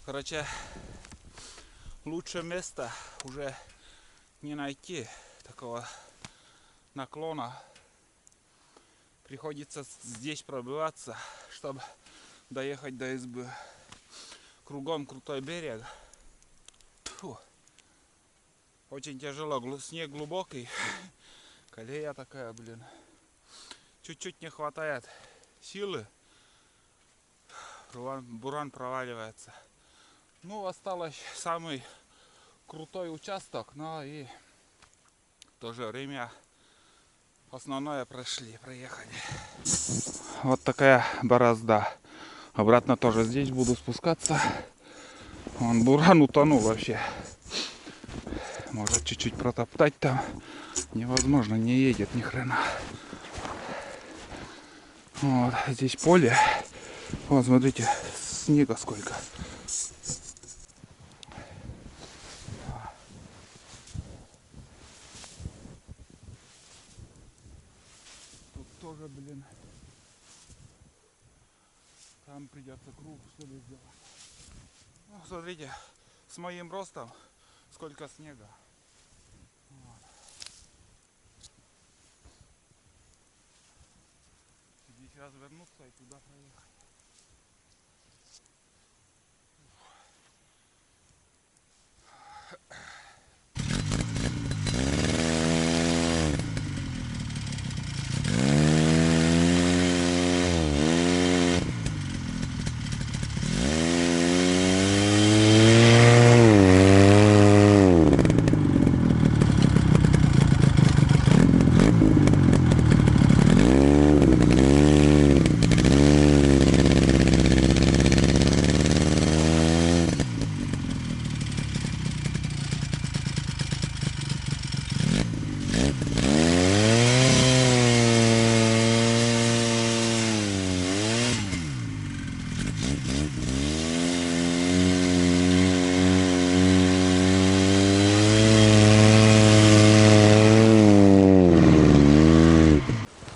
Короче, лучшее место уже не найти такого наклона. Приходится здесь пробиваться, чтобы доехать до избы. Кругом крутой берег. Фу. Очень тяжело, снег глубокий. Колея такая, блин. Чуть-чуть не хватает силы. Буран проваливается. Ну, осталось самый крутой участок, но и в то же время основное проехали. Вот такая борозда. Обратно тоже здесь буду спускаться. Вон буран утонул вообще. Может чуть-чуть протоптать там. Невозможно, не едет ни хрена. Вот здесь поле. Вот смотрите, снега сколько. Тут тоже, блин. Там придется круг, что ли, сделать. Ну, смотрите, с моим ростом сколько снега. Вот. Здесь развернуться и туда проехать.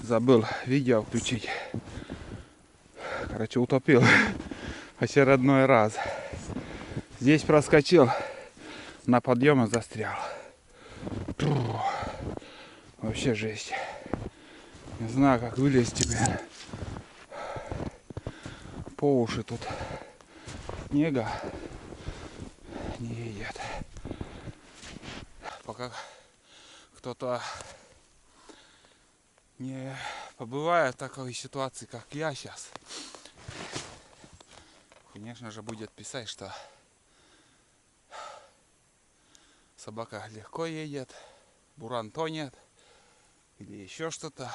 Забыл видео включить. Короче, утопил очередной раз. Здесь проскочил, на подъеме застрял. Вообще жесть. Не знаю, как вылезть теперь. По уши тут снега не едет. Пока кто-то не побывает в такой ситуации, как я сейчас, конечно же, будет писать, что собака легко едет, буран тонет или еще что-то.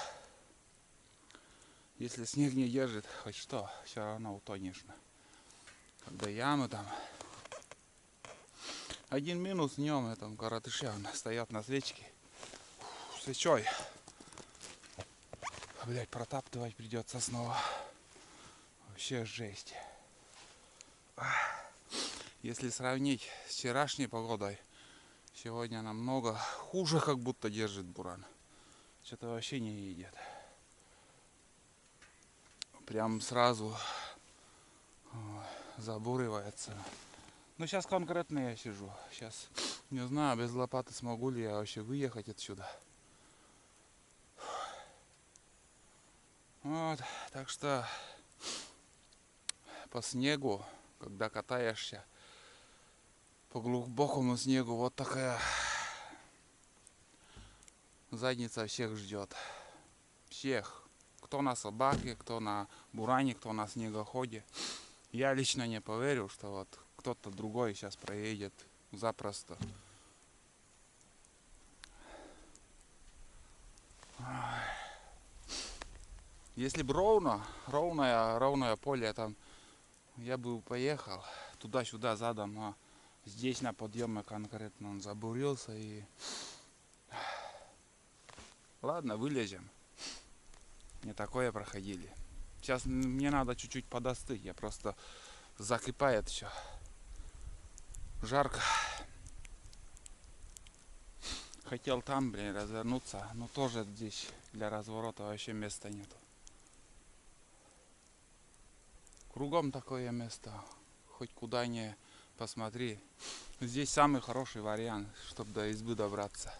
Если снег не держит, хоть что, все равно утонешь. Когда ямы там. Один минус днем в этом коротыше, стоят на свечке. Свечой. Блять, протаптывать придется снова. Вообще жесть. Если сравнить с вчерашней погодой, сегодня намного хуже, как будто держит буран. Что-то вообще не едет. Прям сразу забуривается. Ну сейчас конкретно я сижу. Сейчас не знаю, без лопаты смогу ли я вообще выехать отсюда. Вот, так что по снегу, когда катаешься по глубокому снегу, вот такая задница всех ждет. Всех. Кто на собаке, кто на буране, кто на снегоходе. Я лично не поверю, что вот кто-то другой сейчас проедет запросто. Если бы ровное поле, там я бы поехал туда-сюда задом, но здесь на подъеме конкретно он забурился и... Ладно, вылезем. Не такое проходили. Сейчас мне надо чуть-чуть подостыть, я просто закипает все. Жарко. Хотел там, блин, развернуться, но тоже здесь для разворота вообще места нету. Кругом такое место, хоть куда не Посмотри. Здесь самый хороший вариант, чтобы до избы добраться.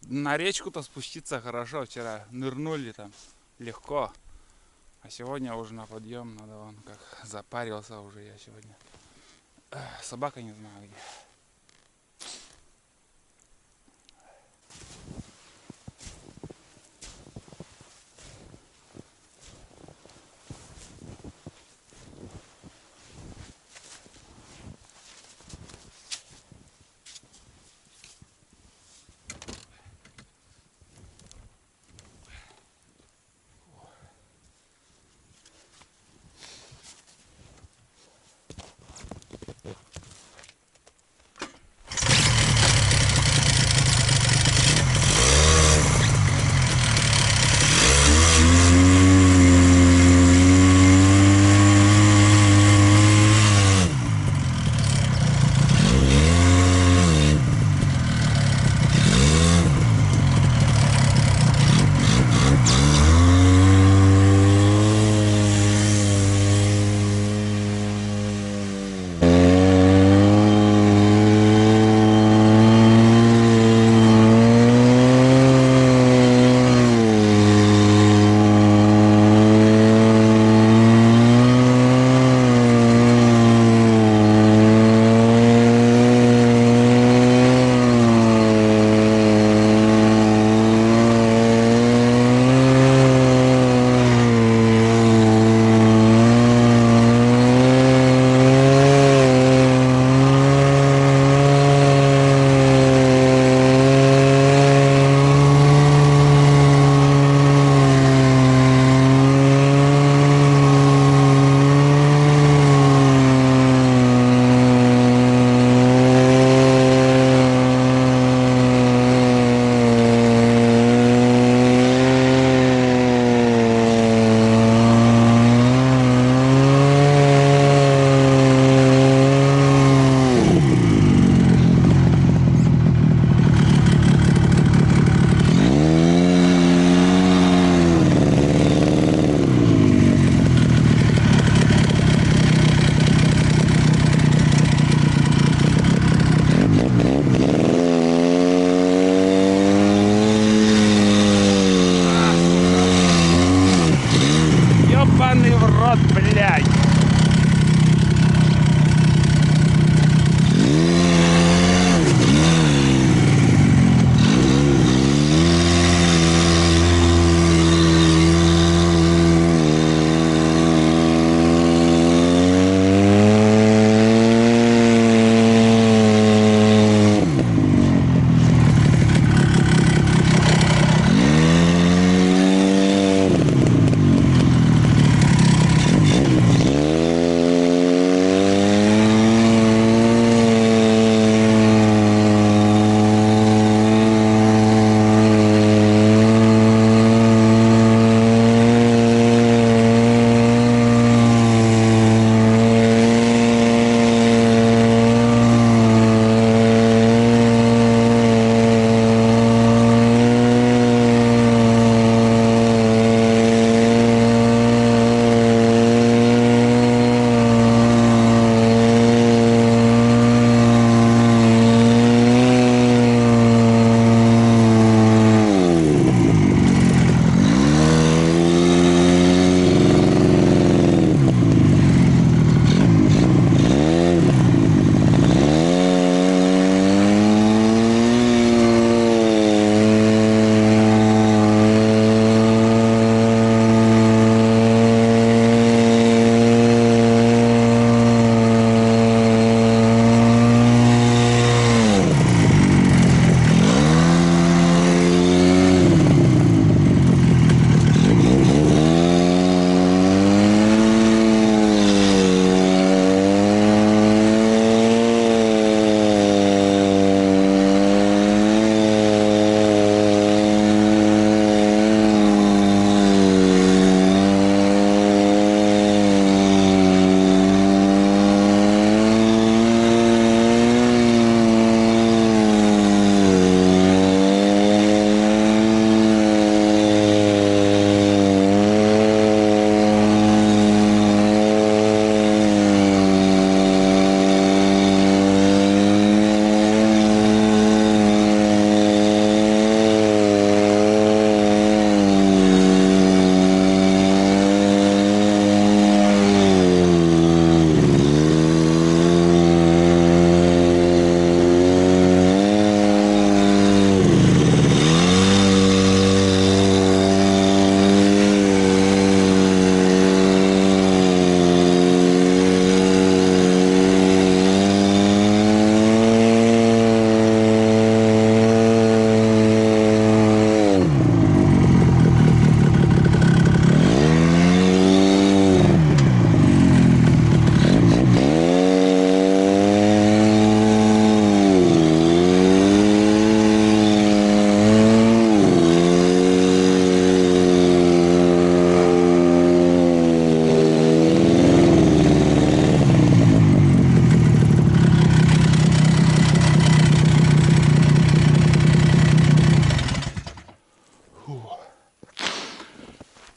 На речку-то спуститься хорошо. Вчера нырнули там легко. А сегодня уже на подъем надо, вон как запарился уже я сегодня. Собака не знаю где.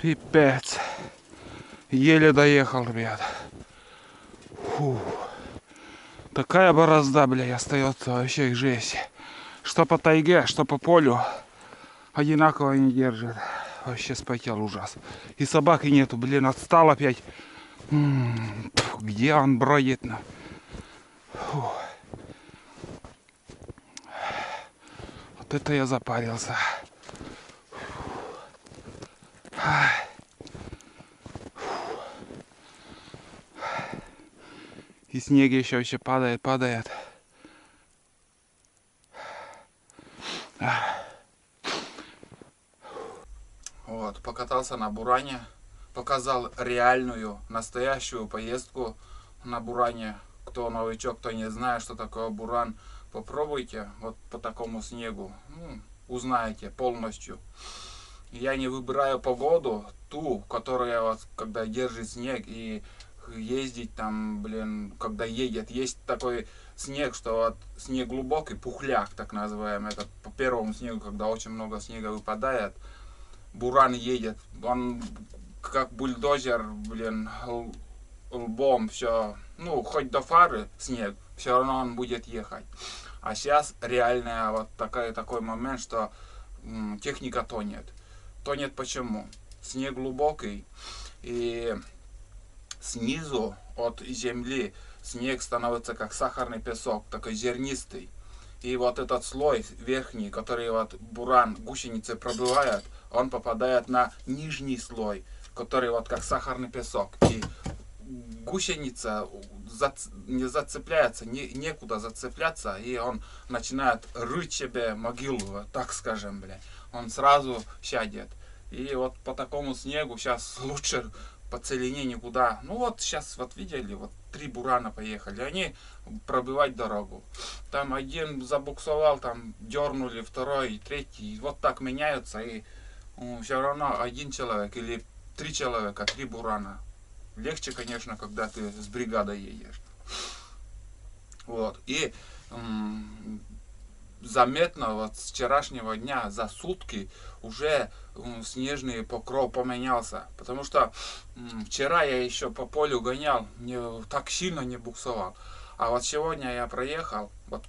Пипец. Еле доехал, ребят. Фу. Такая борозда, бля, остается вообще жесть. Что по тайге, что по полю. Одинаково не держит. Вообще спотел ужас. И собаки нету, блин, отстал опять. Где он бродит? Фу. Вот это я запарился. И снег еще вообще падает. Вот, покатался на буране, показал реальную, настоящую поездку на буране. Кто новичок, кто не знает, что такое буран, попробуйте вот по такому снегу, узнаете полностью. Я не выбираю погоду, ту, которая вот, когда держит снег и ездить там, блин, когда едет. Есть такой снег, что вот снег глубокий, пухляк так называемый. Это по первому снегу, когда очень много снега выпадает. Буран едет, он как бульдозер, блин, лбом все, хоть до фары снег, все равно он будет ехать. А сейчас реальный вот такой момент, что техника тонет. Тонет почему? Снег глубокий, и снизу от земли снег становится как сахарный песок, такой зернистый. И вот этот слой верхний, который вот буран, гусеницы пробивает, он попадает на нижний слой, который вот как сахарный песок. И гусеница не зацепляется, некуда зацепляться, и он начинает рыть себе могилу, так скажем, бля. Он сразу сядет. И вот по такому снегу сейчас лучше по целине никуда. Ну вот сейчас вот видели, вот 3 бурана поехали, они пробивать дорогу. Там один забуксовал, там дернули, второй, третий, вот так меняются, и все равно один человек или 3 человека, 3 бурана. Легче, конечно, когда ты с бригадой едешь. Вот, и заметно вот с вчерашнего дня за сутки уже снежный покров поменялся, потому что вчера я еще по полю гонял, не так сильно не буксовал, а вот сегодня я проехал вот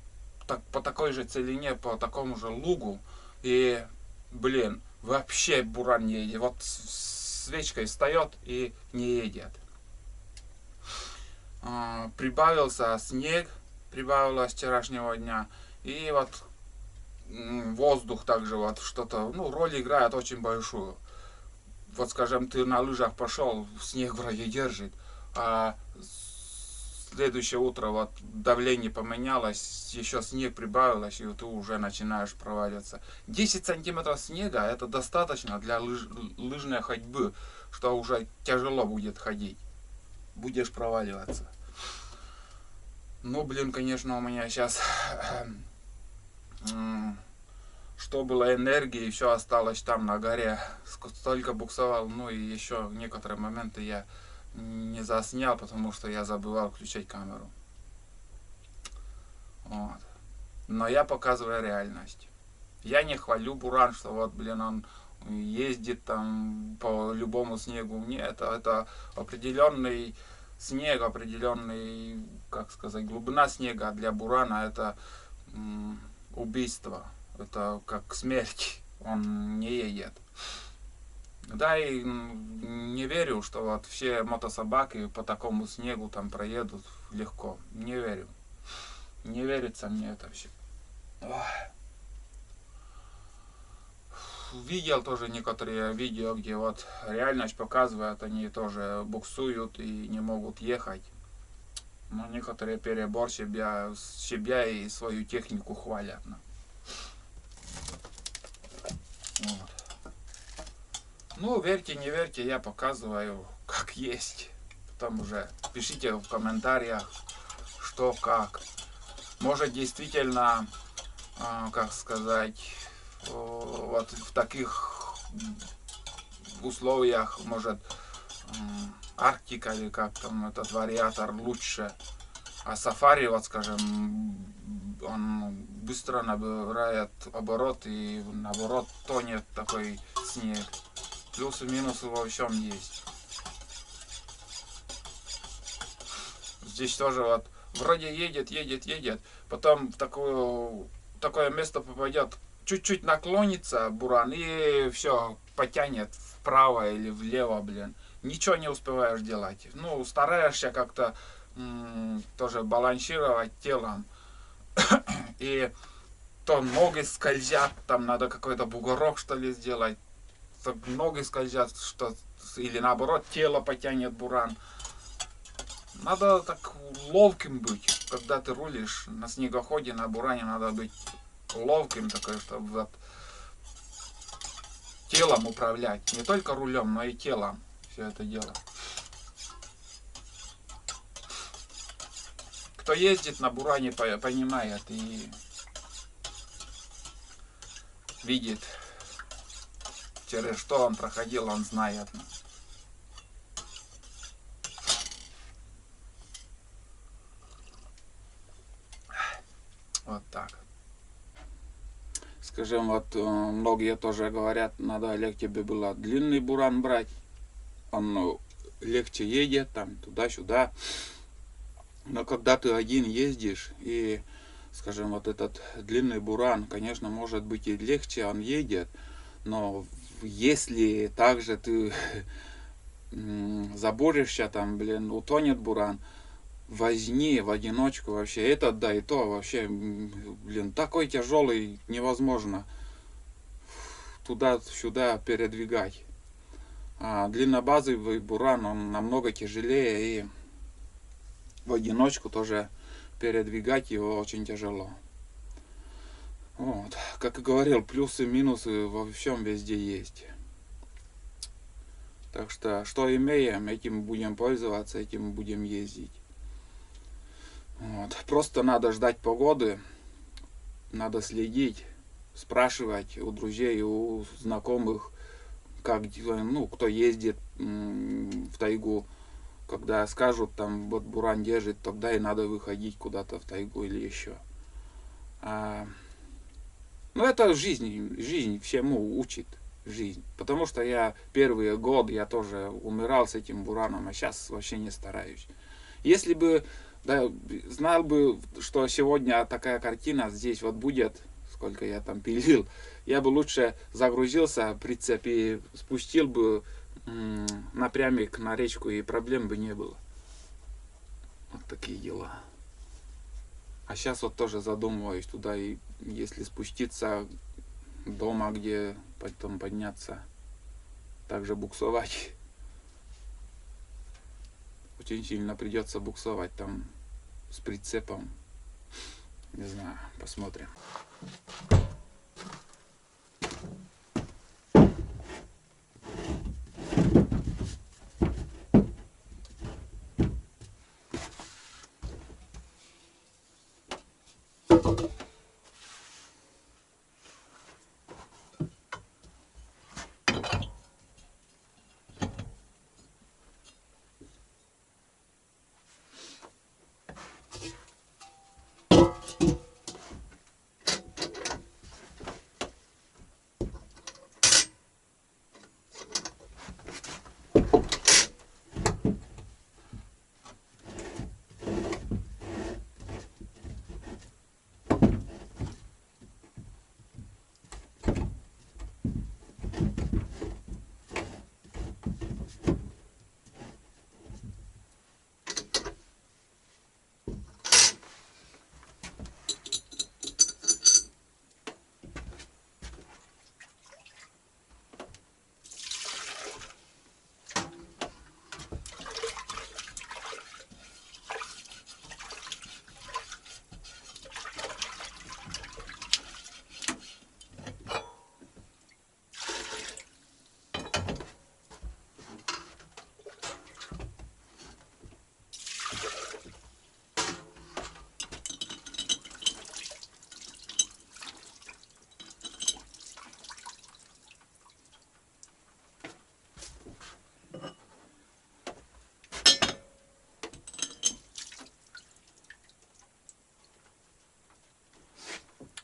так, по такой же целине, по такому же лугу, и блин, вообще буран не едет, вот свечкой встает и не едет. Прибавился снег, прибавилось с вчерашнего дня. И вот воздух также вот что-то, роль играет очень большую. Вот скажем, ты на лыжах пошел, снег вроде держит, а следующее утро вот давление поменялось, еще снег прибавилось, и ты уже начинаешь проваливаться. 10 сантиметров снега это достаточно для лыжной ходьбы, что уже тяжело будет ходить. Будешь проваливаться. Ну, блин, конечно, у меня сейчас что было энергии, все осталось там на горе. Столько буксовал, и еще некоторые моменты я не заснял, потому что я забывал включать камеру. Вот. Но я показываю реальность. Я не хвалю буран, что вот, блин, он ездит там по любому снегу. Нет, это определенный снег, определенный, как сказать, глубина снега для бурана это убийство. Это как смерть. Он не едет. Да, и не верю, что вот все мотособаки по такому снегу там проедут легко. Не верю. Не верится мне это вообще. Видел тоже некоторые видео, где вот реальность показывают, они тоже буксуют и не могут ехать. Но некоторые перебор себя и свою технику хвалят. Вот. Ну, верьте, не верьте, я показываю как есть. Потом уже пишите в комментариях, что как. Может действительно, как сказать, вот в таких условиях, может, Арктика или как там этот вариатор лучше. А сафари, вот скажем, он быстро набирает оборот и наоборот тонет такой снег. Плюсы и минусы во всем есть. Здесь тоже вот вроде едет, потом в такое место попадет, чуть-чуть наклонится буран и все, потянет вправо или влево, блин. Ничего не успеваешь делать. Ну, стараешься как-то тоже балансировать телом. И то ноги скользят, там надо какой-то бугорок что ли сделать. То ноги скользят, что, или наоборот тело потянет буран. Надо так ловким быть, когда ты рулишь на снегоходе, на буране, надо быть ловким такой, чтобы вот телом управлять. Не только рулем, но и телом все это дело. Кто ездит на буране, понимает и видит, через что он проходил, он знает. Вот так. Скажем, вот многие тоже говорят, надо, Олег, тебе было длинный буран брать. Он легче едет, там, туда-сюда. Но когда ты один ездишь, и, скажем, вот этот длинный буран, конечно, может быть и легче он едет, но если также ты заборешься, там, блин, утонет буран, возни в одиночку вообще, этот да и то вообще, блин, такой тяжелый, невозможно туда-сюда передвигать. А длиннобазовый буран, он намного тяжелее, и в одиночку тоже передвигать его очень тяжело. Вот. Как и говорил, плюсы и минусы во всем везде есть. Так что имеем, этим будем пользоваться, этим будем ездить. Вот. Просто надо ждать погоды, надо следить, спрашивать у друзей, у знакомых, как, ну, кто ездит в тайгу. Когда скажут, там, вот буран держит, тогда и надо выходить куда-то в тайгу или еще. Ну, это жизнь всему учит, жизнь. Потому что я первые годы, я тоже умирал с этим бураном, а сейчас вообще не стараюсь. Если бы, да, знал бы, что сегодня такая картина здесь вот будет, сколько я там пилил, я бы лучше загрузился, прицеп и спустил бы напрямик на речку, и проблем бы не было. Вот такие дела. А сейчас вот тоже задумываюсь туда, и если спуститься дома, где потом подняться, также буксовать. Очень сильно придется буксовать там с прицепом. Не знаю, посмотрим.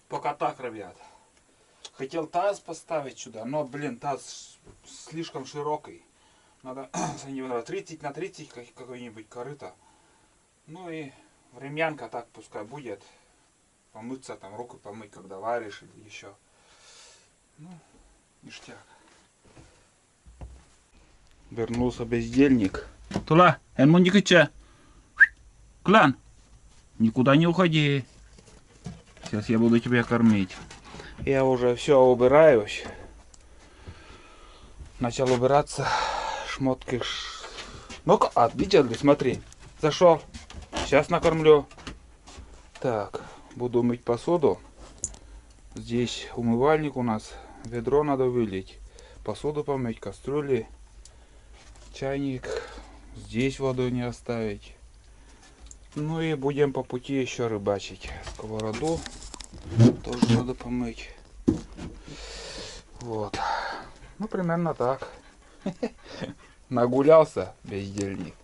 Пока так, ребят. Хотел таз поставить сюда, но, блин, таз слишком широкий. Надо 30 на 30 какой-нибудь корыто. Ну и времянка так пускай будет. Помыться, там руку помыть, когда варишь или еще. Ну, ништяк. Вернулся бездельник. Тула, Энмундикыча. Клан, никуда не уходи. Сейчас я буду тебя кормить. Я уже все убираюсь. Начал убираться. Шмотки. Ну-ка, видели, смотри. Зашел. Сейчас накормлю. Так, буду мыть посуду. Здесь умывальник у нас. Ведро надо вылить. Посуду помыть, кастрюли. Чайник. Здесь воду не оставить. Ну и будем по пути еще рыбачить. Сковороду тоже надо помыть. Вот. Ну, примерно так. Нагулялся бездельник.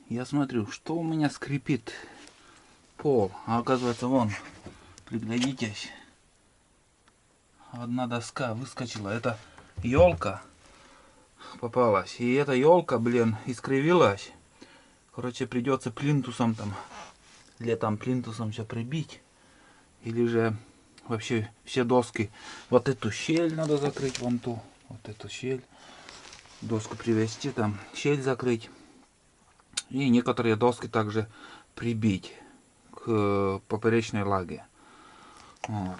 Я смотрю, что у меня скрипит пол. А оказывается, вон, приглядитесь, одна доска выскочила. Это елка попалась. И эта елка, блин, искривилась. Короче, придется плинтусом там, летом плинтусом все прибить. Или же вообще все доски. Вот эту щель надо закрыть, вон ту. Вот эту щель. Доску привести, там щель закрыть. И некоторые доски также прибить к поперечной лаге. Вот.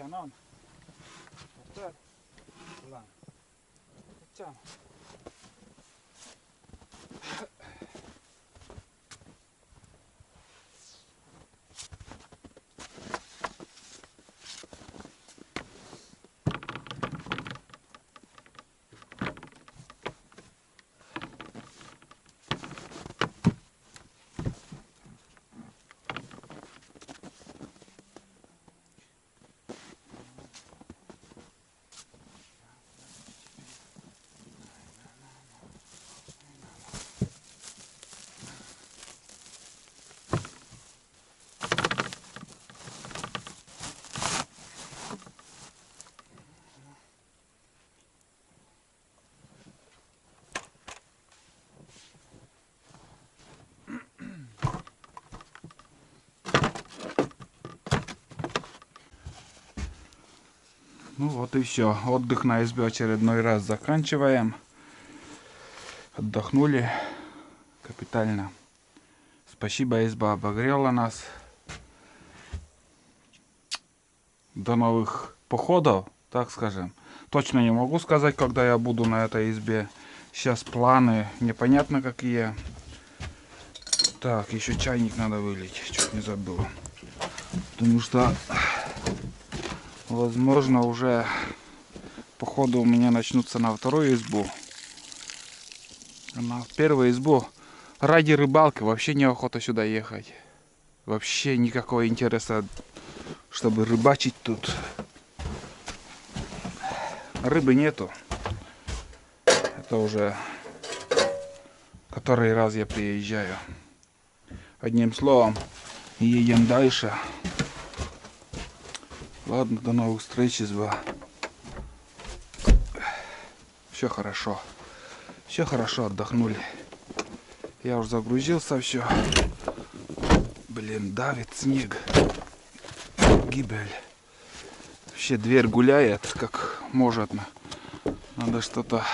Chanon. Porter. Lan. Chan. Ну вот и все. Отдых на избе очередной раз заканчиваем. Отдохнули капитально. Спасибо, изба обогрела нас. До новых походов, так скажем. Точно не могу сказать, когда я буду на этой избе. Сейчас планы непонятно какие. Так, еще чайник надо вылить. Чуть не забыл. Потому что, возможно, уже походу у меня начнутся на вторую избу. На первую избу ради рыбалки вообще неохота сюда ехать. Вообще никакого интереса, чтобы рыбачить тут. Рыбы нету. Это уже который раз я приезжаю. Одним словом, едем дальше. Ладно, до новых встреч, изба. Все хорошо. Все хорошо, отдохнули. Я уже загрузился, все. Блин, давит снег. Гибель. Вообще дверь гуляет, как может. Надо что-то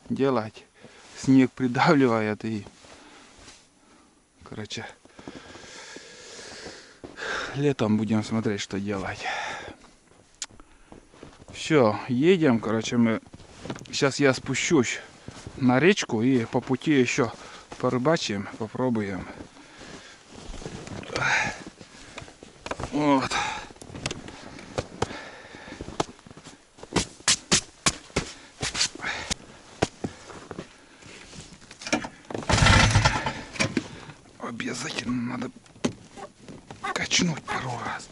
делать. Снег придавливает и... Короче, летом будем смотреть, что делать. Все, едем. Короче, мы... Сейчас я спущусь на речку и по пути еще порыбачим, попробуем. Вот. Обязательно надо качнуть пару раз.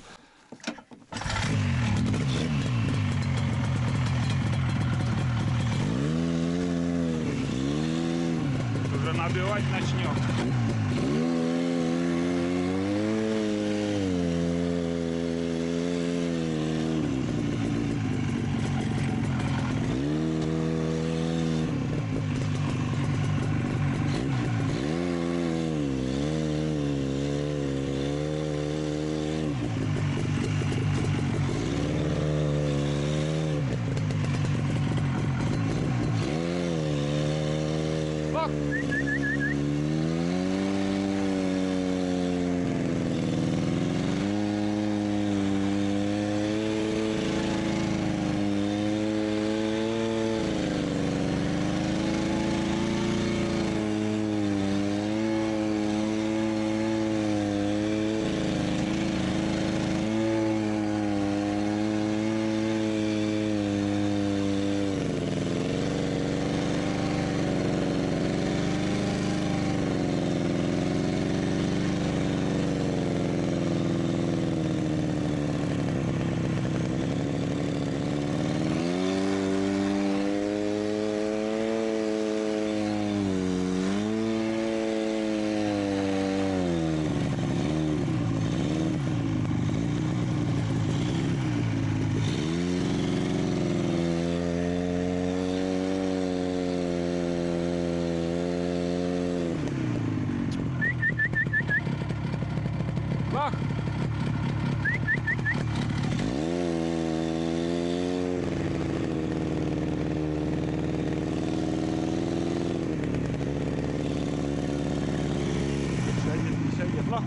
Уже набивать начнем. Бах! Сядет, бах!